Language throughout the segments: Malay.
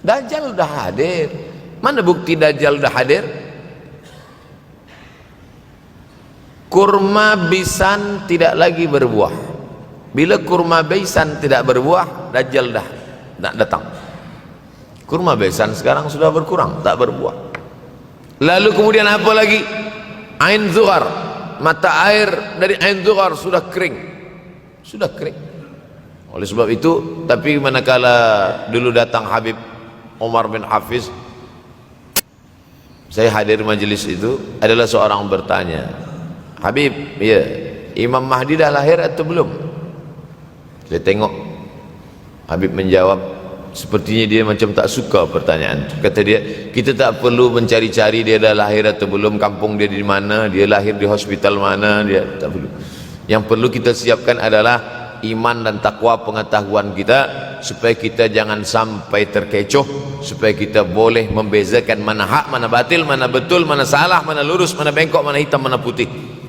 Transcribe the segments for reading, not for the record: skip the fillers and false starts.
Dajjal udah hadir. Mana bukti Dajjal udah hadir? Kurma bisan tidak lagi berbuah. Bila kurma bisan tidak berbuah, Dajjal dah nak datang. Kurma bisan sekarang sudah berkurang, tak berbuah. Lalu kemudian apa lagi? Ain Zuhar, mata air dari Ain Zuhar sudah kering. Sudah kering. Oleh sebab itu, tapi manakala dulu datang Habib Umar bin Hafiz, saya hadir majelis itu, adalah seorang bertanya, Habib, ya, Imam Mahdi dah lahir atau belum? Saya tengok Habib menjawab, sepertinya dia macam tak suka pertanyaan. Kata dia, kita tak perlu mencari-cari dia dah lahir atau belum, kampung dia di mana, dia lahir di hospital mana, dia tak perlu. Yang perlu kita siapkan adalah iman dan takwa pengetahuan kita, supaya kita jangan sampai terkecoh, supaya kita boleh membezakan mana hak, mana batil, mana betul, mana salah, mana lurus, mana bengkok, mana hitam, mana putih.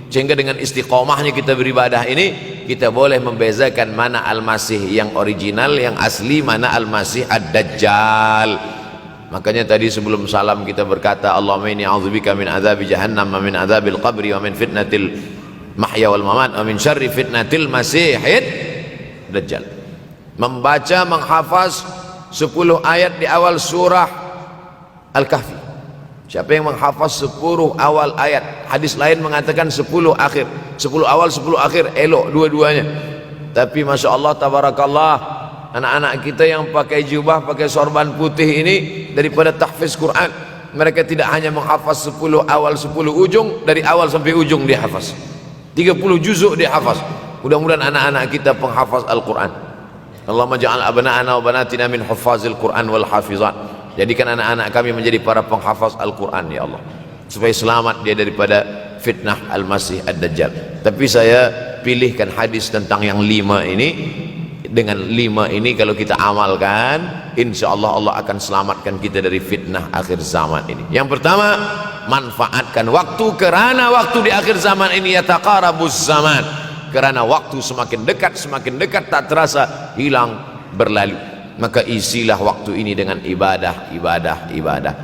Sehingga dengan istiqomahnya kita beribadah ini, kita boleh membezakan mana Al-Masih yang original, yang asli, mana Al-Masih Ad-Dajjal. Makanya tadi sebelum salam kita berkata, Allahumma inni a'udzubika min adzabi jahannam wa min adzabil qabri wa min fitnatil mahya wal mamat wa min syarri fitnatil masihid Dajjal. Membaca, menghafaz 10 ayat di awal surah Al-Kahfi. Siapa yang menghafaz 10 awal ayat, hadis lain mengatakan 10 akhir, 10 awal 10 akhir, elok dua-duanya. Tapi Masya Allah, tabarakallah, anak-anak kita yang pakai jubah, pakai sorban putih ini, daripada tahfiz Quran, mereka tidak hanya menghafaz 10 awal 10 ujung, dari awal sampai ujung dia hafaz, 30 juzuk dia hafaz. Mudah-mudahan anak-anak kita penghafaz Al-Quran. Allahumma ja'al abna'ana wa banatina min huffazil Quran wal hafizat. Jadikan anak-anak kami menjadi para penghafaz Al-Quran, ya Allah, supaya selamat dia daripada fitnah Al-Masih Ad-Dajjal. Tapi saya pilihkan hadis tentang yang 5 ini. Dengan 5 ini kalau kita amalkan, insya Allah Allah akan selamatkan kita dari fitnah akhir zaman ini. Yang pertama, manfaatkan waktu, kerana waktu di akhir zaman ini yataqarabuz zaman, kerana waktu semakin dekat tak terasa, hilang, berlalu. Maka isilah waktu ini dengan ibadah.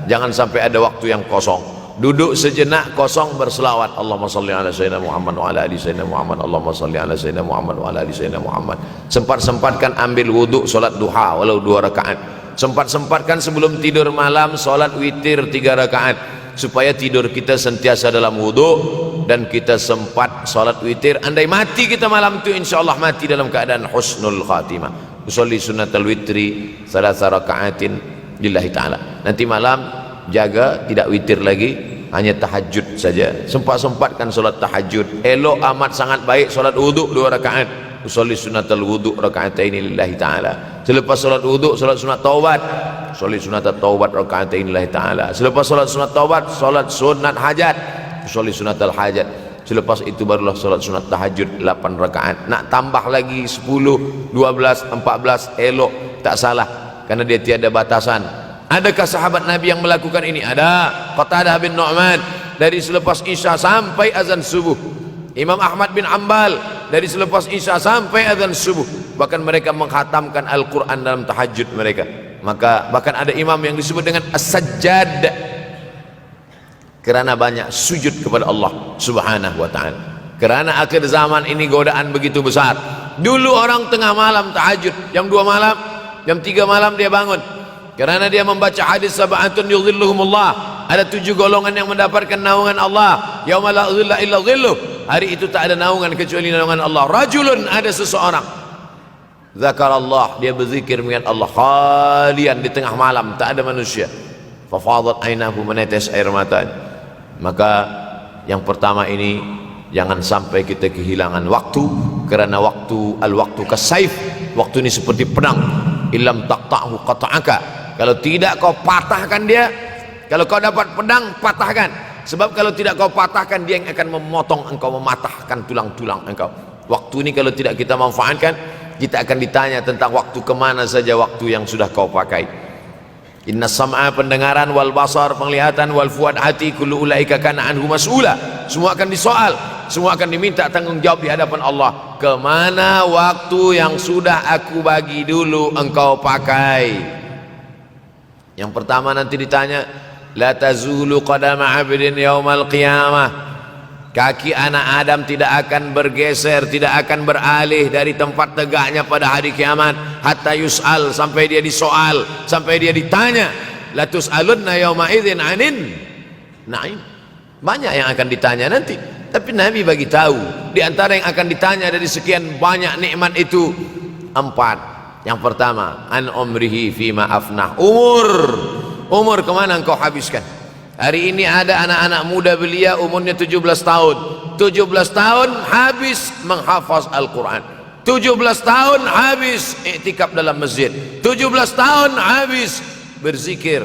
Jangan sampai ada waktu yang kosong. Duduk sejenak kosong, berselawat, Allahumma salli ala sayyidina Muhammad wa ala ali sayyidina Muhammad, Allahumma salli ala sayyidina Muhammad wa ala ali sayyidina Muhammad. Sempat-sempatkan ambil wudhu, solat duha walau 2 rakaat. Sempat-sempatkan sebelum tidur malam solat witir 3 rakaat, supaya tidur kita sentiasa dalam wudhu dan kita sempat solat witir. Andai mati kita malam itu, insyaallah mati dalam keadaan husnul khatimah. Usolli sunnatal witri 3 rakaatin lillahi ta'ala. Nanti malam jaga tidak witir lagi, hanya tahajud saja. Sempat-sempatkan solat tahajud. Elok amat sangat baik solat wudhu 2 rakaat. Usolli sunnatal wudhu rakaatain lillahi ta'ala. Selepas solat wudhu, solat sunat taubat. Usolli sunnatat taubat rakaatain lillahi ta'ala. Selepas solat sunat taubat, solat sunat hajat. Usolli sunnatal hajat. Selepas itu barulah solat sunat tahajud 8 rakaat. Nak tambah lagi 10, 12, 14, elok, tak salah, karena dia tiada batasan. Adakah sahabat Nabi yang melakukan ini? Ada. Qatadah bin Nu'man, dari selepas Isya sampai azan subuh. Imam Ahmad bin Ambal, dari selepas Isya sampai azan subuh. Bahkan mereka menghatamkan Al-Quran dalam tahajud mereka. Maka bahkan ada imam yang disebut dengan As-Sajjad, kerana banyak sujud kepada Allah Subhanahu wa ta'ala. Kerana akhir zaman ini godaan begitu besar. Dulu orang tengah malam tahajud, jam 2 malam, jam 3 malam dia bangun, kerana dia membaca hadis sab'atun yudhilluhumullah. Ada 7 golongan yang mendapatkan naungan Allah, yauma la dhilla illa dhilluh. Hari itu tak ada naungan kecuali naungan Allah. Rajulun, ada seseorang, zakarallah, dia berzikir mengingat Allah, khalian, di tengah malam tak ada manusia, fafadat ainahu, menetes air matanya. Maka yang pertama ini, jangan sampai kita kehilangan waktu, kerana waktu, al-waktu kasaif, waktu ini seperti pedang. Illam taqta'hu qata'aka, kalau tidak kau patahkan dia. Kalau kau dapat pedang, patahkan. Sebab kalau tidak kau patahkan, dia yang akan memotong engkau, mematahkan tulang-tulang engkau. Waktu ini kalau tidak kita manfaatkan, kita akan ditanya tentang waktu, kemana saja waktu yang sudah kau pakai. Inna sam'a, pendengaran, wal basar, penglihatan, wal fuad, hati, kullu ulaika kana anhu mas'ula. Semua akan disoal, semua akan diminta tanggung jawab di hadapan Allah. Kemana waktu yang sudah aku bagi dulu engkau pakai? Yang pertama nanti ditanya, la tazulu qadama 'abdin yaumal qiyamah. Kaki anak Adam tidak akan bergeser, tidak akan beralih dari tempat tegaknya pada hari kiamat hatta yus'al, sampai dia disoal, sampai dia ditanya. La tus'alunna yauma idzin 'anin na'im. Banyak yang akan ditanya nanti, tapi Nabi bagi tahu di antara yang akan ditanya dari sekian banyak nikmat itu 4. Yang pertama, an umrihi fima afnah. Umur kemana engkau habiskan? Hari ini ada anak-anak muda belia umurnya 17 tahun. 17 tahun habis menghafaz Al-Quran. 17 tahun habis iktikaf dalam masjid. 17 tahun habis berzikir,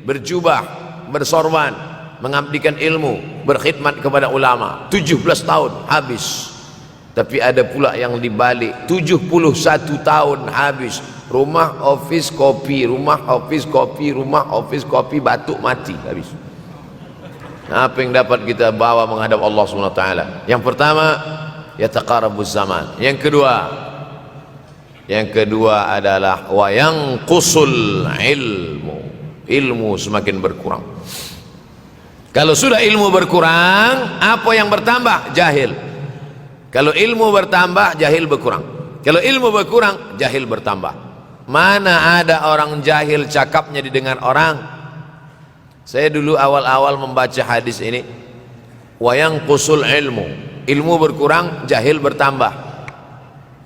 berjubah, bersorban, mengabdikan ilmu, berkhidmat kepada ulama. 17 tahun habis. Tapi ada pula yang dibalik, 71 tahun habis. Rumah, office, kopi, rumah, office, kopi, rumah, office, kopi, batuk, mati, habis. Apa yang dapat kita bawa menghadap Allah SWT? Yang pertama, yataqarabuz zaman. Yang kedua adalah wa yanqusul ilmu. Ilmu semakin berkurang. Kalau sudah ilmu berkurang, apa yang bertambah? Jahil. Kalau ilmu bertambah, jahil berkurang. Kalau ilmu berkurang, jahil bertambah. Mana ada orang jahil cakapnya didengar orang? Saya dulu awal-awal membaca hadis ini, wa yanqusul ilmu. Ilmu berkurang, jahil bertambah.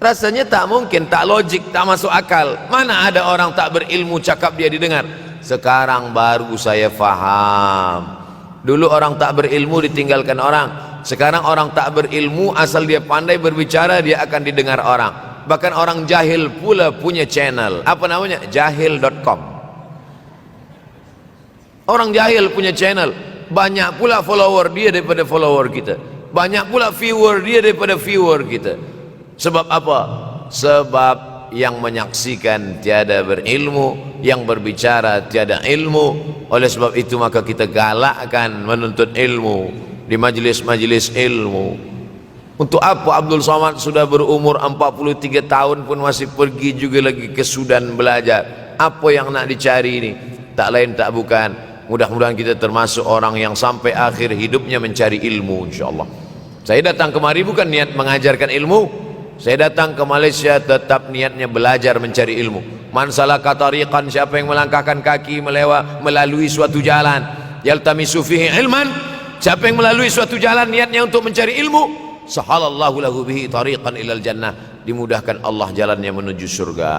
Rasanya tak mungkin, tak logik, tak masuk akal. Mana ada orang tak berilmu cakap dia didengar? Sekarang baru saya faham. Dulu orang tak berilmu ditinggalkan orang. Sekarang orang tak berilmu asal dia pandai berbicara, dia akan didengar orang. Bahkan orang jahil pula punya channel. Apa namanya? Jahil.com. Orang jahil punya channel. Banyak pula follower dia daripada follower kita. Banyak pula viewer dia daripada viewer kita. Sebab apa? Sebab yang menyaksikan tiada berilmu, yang berbicara tiada ilmu. Oleh sebab itu maka kita galakkan menuntut ilmu di majlis-majlis ilmu. Untuk apa Abdul Somad sudah berumur 43 tahun pun masih pergi juga lagi ke Sudan belajar? Apa yang nak dicari ini? Tak lain tak bukan, mudah-mudahan kita termasuk orang yang sampai akhir hidupnya mencari ilmu, insyaAllah. Saya datang kemari bukan niat mengajarkan ilmu. Saya datang ke Malaysia tetap niatnya belajar mencari ilmu. Man salaka tariqan, siapa yang melangkahkan kaki melalui suatu jalan, yaltamisu fihi ilman, siapa yang melalui suatu jalan niatnya untuk mencari ilmu, sahalallahu lahu bihi tariqan ilal jannah, dimudahkan Allah jalannya menuju surga.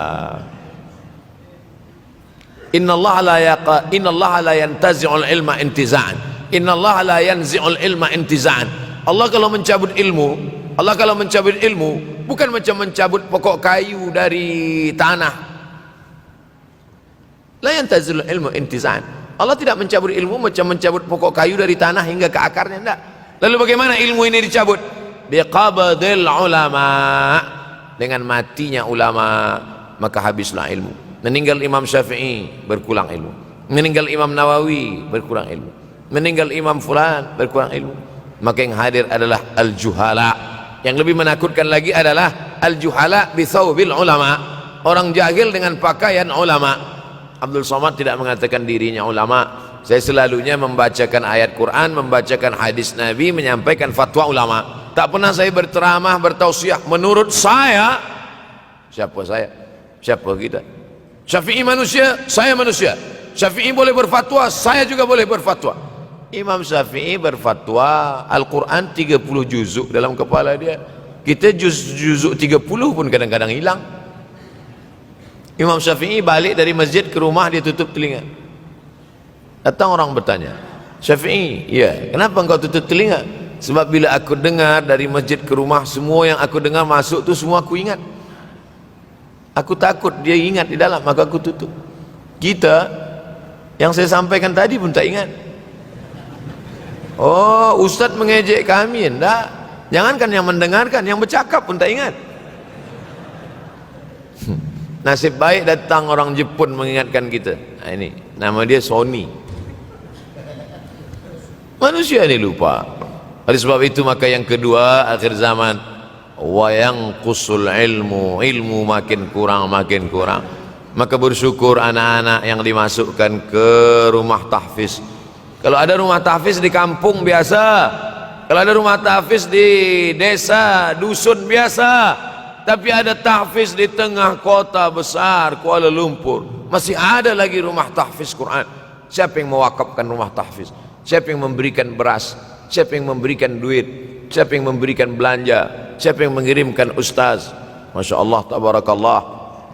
Innallaha la yantazi'ul ilma intiza'an. Innallaha la yanzi'ul ilma intiza'an. Allah kalau mencabut ilmu, bukan macam mencabut pokok kayu dari tanah. La yantazi'ul ilmu intiza'an. Allah tidak mencabut ilmu macam mencabut pokok kayu dari tanah hingga ke akarnya, tidak. Lalu bagaimana ilmu ini dicabut? Biqabdil ulama. Dengan matinya ulama maka habislah ilmu. Meninggal Imam Syafi'i, berkurang ilmu. Meninggal Imam Nawawi, berkurang ilmu. Meninggal Imam Fulan, berkurang ilmu. Maka yang hadir adalah al-juhala. Yang lebih menakutkan lagi adalah al-juhala bithawbil ulama. Orang jahil dengan pakaian ulama. Abdul Somad tidak mengatakan dirinya ulama. Saya selalunya membacakan ayat Quran, membacakan hadis Nabi, menyampaikan fatwa ulama. Tak pernah saya berceramah, bertausiah. Menurut saya, siapa saya? Siapa kita? Syafi'i manusia, saya manusia. Syafi'i boleh berfatwa, saya juga boleh berfatwa. Imam Syafi'i berfatwa Al-Quran 30 juzuk dalam kepala dia. Kita juzuk 30 pun kadang-kadang hilang. Imam Syafi'i balik dari masjid ke rumah, dia tutup telinga. Datang orang bertanya, Syafi'i, ya, kenapa engkau tutup telinga? Sebab bila aku dengar dari masjid ke rumah, semua yang aku dengar masuk tu semua aku ingat. Aku takut dia ingat di dalam, maka aku tutup. Kita yang saya sampaikan tadi pun tak ingat. Oh, Ustaz mengejek kami, enggak. Jangankan yang mendengarkan, yang bercakap pun tak ingat. Nasib baik datang orang Jepun mengingatkan kita. Nah, ini nama dia Sony. Manusia ini lupa. Oleh sebab itu maka yang kedua akhir zaman, wa yanqusul ilmu, ilmu makin kurang. Maka bersyukur anak-anak yang dimasukkan ke rumah tahfiz. Kalau ada rumah tahfiz di kampung biasa, kalau ada rumah tahfiz di desa, dusun biasa, tapi ada tahfiz di tengah kota besar Kuala Lumpur, masih ada lagi rumah tahfiz Quran. Siapa yang mewakafkan rumah tahfiz? Siapa yang memberikan beras? Siapa yang memberikan duit? Siapa yang memberikan belanja? Siapa yang mengirimkan ustaz? Masya Allah, tabarakallah.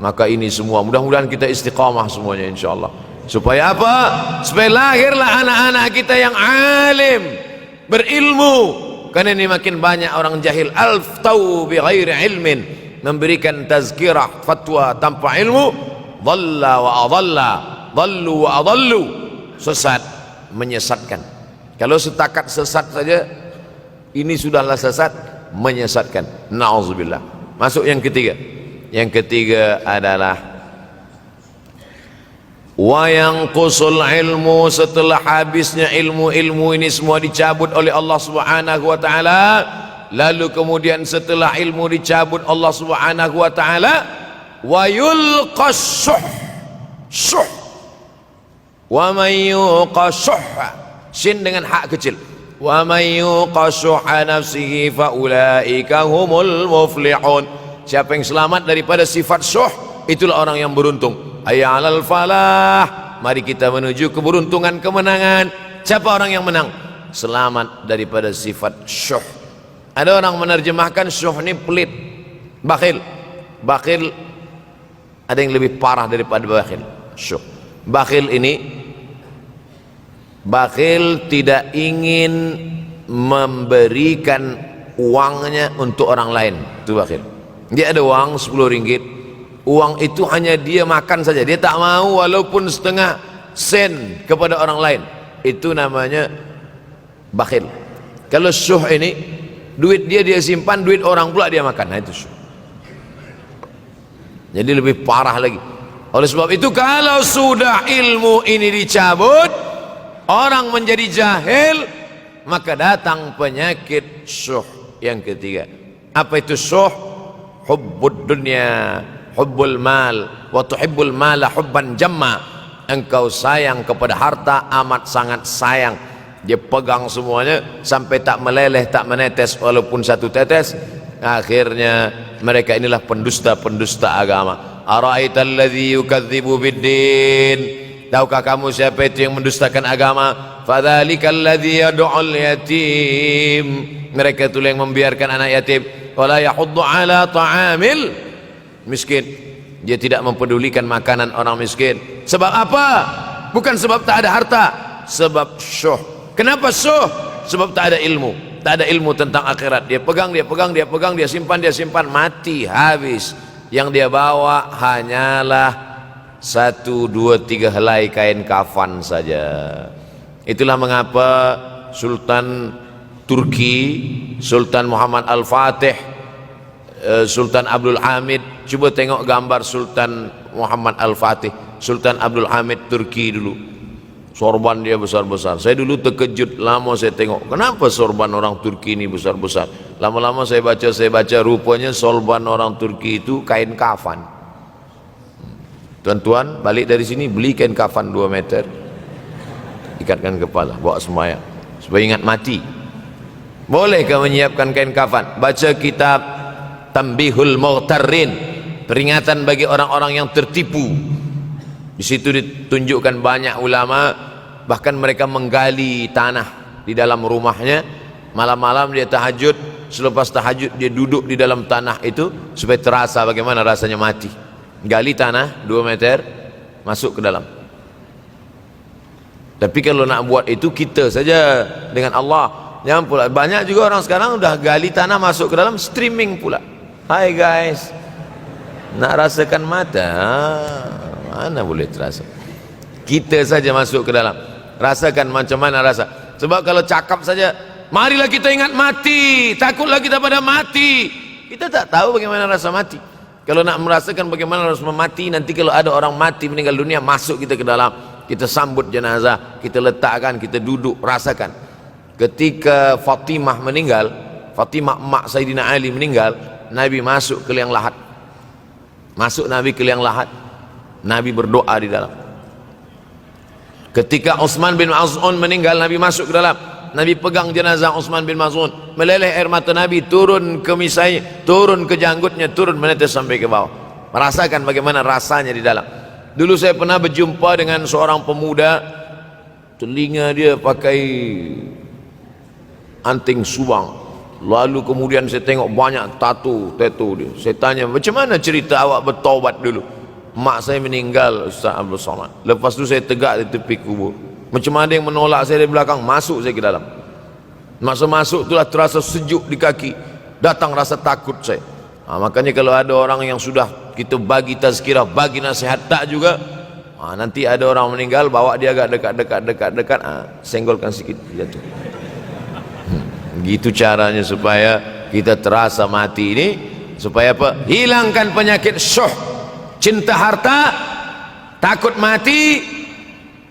Maka ini semua mudah-mudahan kita istiqamah semuanya insyaallah. Supaya apa? Supaya lahirlah anak-anak kita yang alim, berilmu. Karena ini makin banyak orang jahil, alftau bi ghairi ilmin, memberikan tazkirah fatwa tanpa ilmu, dhalla wa adalla, dhallu wa adallu, sesat, menyesatkan. Kalau setakat sesat saja, ini sudahlah sesat, menyesatkan. Na'udzubillah. Masuk yang ketiga. Yang ketiga adalah wa yanqusul ilmu, setelah habisnya ilmu-ilmu ini semua dicabut oleh Allah Subhanahu wa taala, lalu kemudian setelah ilmu dicabut Allah Subhanahu wa taala, wa yulqas syuh, wa may yuqashuh, sin dengan hak kecil, wa may yuqashuh nafsihi fa ulaika humul muflihun. Siapa yang selamat daripada sifat syuh, itulah orang yang beruntung. Hayya 'alal falah, mari kita menuju keberuntungan, kemenangan. Siapa orang yang menang? Selamat daripada sifat syuh. Ada orang menerjemahkan syuh ini pelit, bakhil. Bakhil ada yang lebih parah daripada bakhil. Syuh. Bakhil ini, bakhil tidak ingin memberikan uangnya untuk orang lain. Itu bakhil. Dia ada uang 10 ringgit, uang itu hanya dia makan saja, dia tak mau walaupun setengah sen kepada orang lain. Itu namanya bakhil. Kalau syuh ini, duit dia simpan, duit orang pula dia makan. Nah itu syuh. Jadi lebih parah lagi. Oleh sebab itu kalau sudah ilmu ini dicabut, orang menjadi jahil, maka datang penyakit syuh yang ketiga. Apa itu syuh? Hubbud dunya, hubbul mal, wa tuhibbul mala hubban jamma. Engkau sayang kepada harta amat sangat sayang. Dia pegang semuanya sampai tak meleleh, tak menetes walaupun satu tetes. Akhirnya mereka inilah pendusta-pendusta agama. Ara'aital ladzi yukadzibu biddin, tahukah kamu siapa itu yang mendustakan agama? Fadzalikal ladzi yad'ul yatim, mereka itu yang membiarkan anak yatim. Wala yahuddu ala ta'amil miskin, dia tidak mempedulikan makanan orang miskin. Sebab apa? Bukan sebab tak ada harta, sebab syuh. Kenapa syuh? Sebab tak ada ilmu. Tak ada ilmu tentang akhirat. Dia pegang, dia simpan, mati, habis. Yang dia bawa hanyalah 1, 2, 3 helai kain kafan saja. Itulah mengapa Sultan Turki, Sultan Muhammad Al-Fatih, Sultan Abdul Hamid, coba tengok gambar Sultan Muhammad Al-Fatih, Sultan Abdul Hamid Turki dulu. Sorban dia besar-besar. Saya dulu terkejut, lama saya tengok, kenapa sorban orang Turki ini besar-besar. Lama-lama saya baca, rupanya sorban orang Turki itu kain kafan. Tuan-tuan balik dari sini beli kain kafan 2 meter, ikatkan kepala, bawa sembahyang supaya ingat mati. Bolehkah menyiapkan kain kafan? Baca kitab Tanbihul Mughtarrin, peringatan bagi orang-orang yang tertipu. Di situ ditunjukkan banyak ulama, bahkan mereka menggali tanah di dalam rumahnya. Malam-malam dia tahajud, selepas tahajud dia duduk di dalam tanah itu supaya terasa bagaimana rasanya mati. Gali tanah 2 meter, masuk ke dalam. Tapi kalau nak buat itu kita saja dengan Allah. Jangan pula, banyak juga orang sekarang udah gali tanah masuk ke dalam, streaming pula. Hai guys, nak rasakan mata? Mana boleh terasa? Kita saja masuk ke dalam, rasakan macam mana rasa. Sebab kalau cakap saja, marilah kita ingat mati, takutlah kita pada mati, kita tak tahu bagaimana rasa mati. Kalau nak merasakan bagaimana rasa mati, nanti kalau ada orang mati meninggal dunia, masuk kita ke dalam, kita sambut jenazah, kita letakkan, kita duduk, rasakan. Ketika Fatimah meninggal, Fatimah emak Sayyidina Ali meninggal, Nabi masuk ke liang lahat. Masuk Nabi ke liang lahat. Nabi berdoa di dalam. Ketika Utsman bin Maz'un meninggal, Nabi masuk ke dalam. Nabi pegang jenazah Utsman bin Maz'un, meleleh air mata Nabi turun ke misai, turun ke janggutnya, turun menetes sampai ke bawah. Merasakan bagaimana rasanya di dalam. Dulu saya pernah berjumpa dengan seorang pemuda, telinga dia pakai anting subang. Lalu kemudian saya tengok banyak tato dia. Saya tanya, macam mana cerita awak bertaubat dulu? Mak saya meninggal, Ustaz Abdul Somad. Lepas tu saya tegak di tepi kubur. Macam ada yang menolak saya dari belakang, masuk saya ke dalam. Masa masuk itulah terasa sejuk di kaki. Datang rasa takut saya. Makanya kalau ada orang yang sudah kita bagi tazkirah, bagi nasihat tak juga, nanti ada orang meninggal, bawa dia agak dekat, senggolkan sikit jatuh. Gitu caranya supaya kita terasa mati ini, supaya apa? Hilangkan penyakit syuh, cinta harta, takut mati,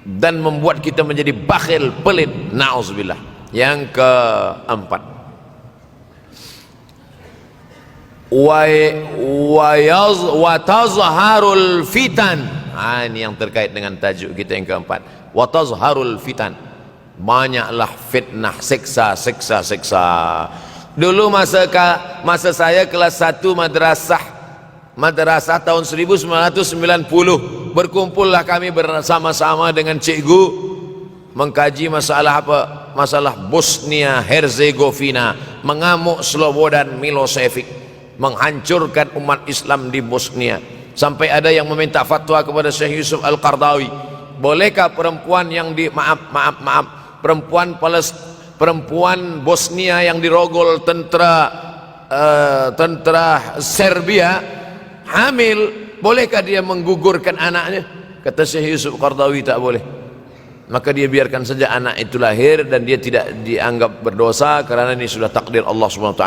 dan membuat kita menjadi bakhil, pelit. Na'udzubillah. Yang keempat, wa tazharul fitan. Ini yang terkait dengan tajuk kita yang keempat. Wa tazharul fitan. Banyaklah fitnah, siksa. Dulu masa saya kelas 1 madrasah tahun 1990, berkumpullah kami bersama-sama dengan cikgu mengkaji masalah apa? Masalah Bosnia Herzegovina, mengamuk Slobodan Milosevic, menghancurkan umat Islam di Bosnia. Sampai ada yang meminta fatwa kepada Syekh Yusuf Al-Qardawi, bolehkah perempuan yang perempuan Bosnia yang dirogol tentara Serbia hamil, bolehkah dia menggugurkan anaknya? Kata Syekh Yusuf Qardawi, tak boleh. Maka dia biarkan saja anak itu lahir dan dia tidak dianggap berdosa karena ini sudah takdir Allah SWT.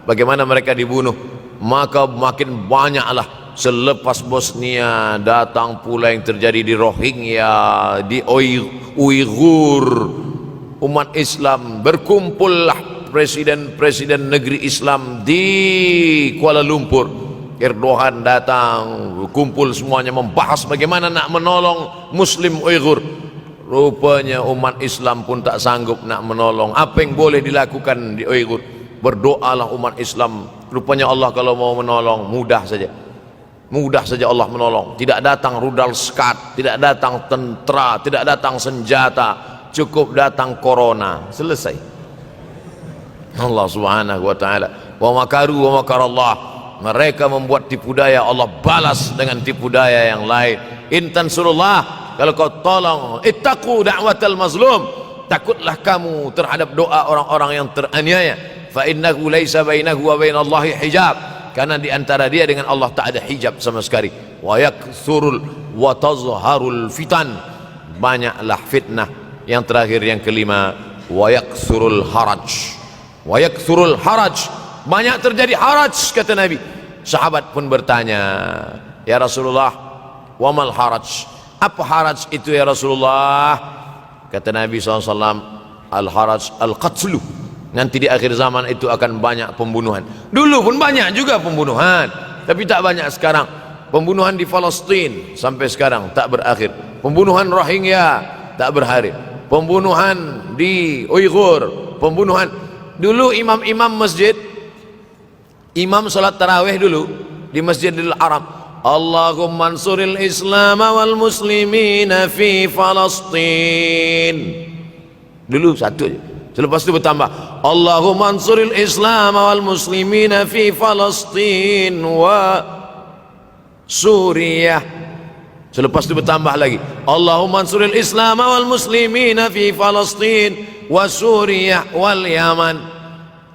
Bagaimana mereka dibunuh? Maka makin banyaklah selepas Bosnia datang pula yang terjadi di Rohingya, di Uighur. Umat Islam berkumpullah presiden-presiden negeri Islam di Kuala Lumpur. Erdogan datang, kumpul semuanya membahas bagaimana nak menolong Muslim Uighur. Rupanya umat Islam pun tak sanggup nak menolong. Apa yang boleh dilakukan di Uighur? Berdoalah umat Islam. Rupanya Allah kalau mau menolong mudah saja. Mudah saja Allah menolong. Tidak datang rudal skat, tidak datang tentera, tidak datang senjata, cukup datang corona, selesai. Allah Subhanahu wa taala, wa makaru wa makarallah. Mereka membuat tipu daya, Allah balas dengan tipu daya yang lain. In tansurullah, kalau kau tolong, ittaqu da'watal mazlum, takutlah kamu terhadap doa orang-orang yang teraniaya. Fa innahu laisa bainahu wa bainallahi hijab, karena di antara dia dengan Allah tak ada hijab sama sekali. Wa yaksurul wa tazharul fitan, banyaklah fitnah. Yang terakhir, yang kelima, wa yaksurul haraj. Wa yaksurul haraj, banyak terjadi haraj, kata Nabi. Sahabat pun bertanya, ya Rasulullah, wa mal haraj? Apa haraj itu ya Rasulullah? Kata Nabi SAW, al-haraj al-qatlu. Nanti di akhir zaman itu akan banyak pembunuhan. Dulu pun banyak juga pembunuhan, tapi tak banyak sekarang. Pembunuhan di Palestina sampai sekarang tak berakhir. Pembunuhan Rohingya tak berakhir. Pembunuhan di Uighur, pembunuhan. Dulu imam-imam masjid, imam salat tarawih dulu di Masjidil Haram, Allahumma ansuril Islam wal muslimina fi Palestin. Dulu satu aja. Selepas itu bertambah, Allahumma ansuril Islam wal muslimina fi Palestin wa Suriah. Selepas itu bertambah lagi, Allahumma ansuril Islam wal muslimina fi Palestin wa Suriah wal Yaman.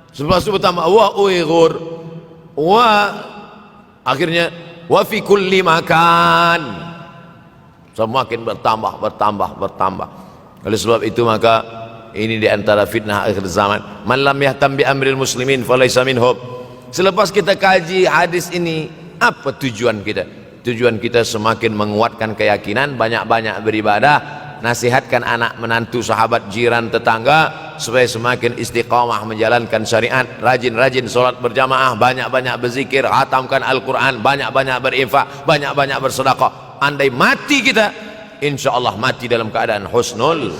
Selepas itu bertambah wa Uighur, wa akhirnya wa fi kulli makan. Semakin bertambah. Oleh sebab itu maka ini di antara fitnah akhir zaman. Man lam yahtam bi amril muslimin falaysa minhum. Selepas kita kaji hadis ini, apa tujuan kita? Tujuan kita semakin menguatkan keyakinan, banyak-banyak beribadah, nasihatkan anak menantu, sahabat, jiran, tetangga supaya semakin istiqamah menjalankan syariat, rajin-rajin solat berjamaah, banyak-banyak berzikir, hatamkan Al-Quran, banyak-banyak berinfak, banyak-banyak bersedekah. andai mati kita, insya Allah mati dalam keadaan husnul.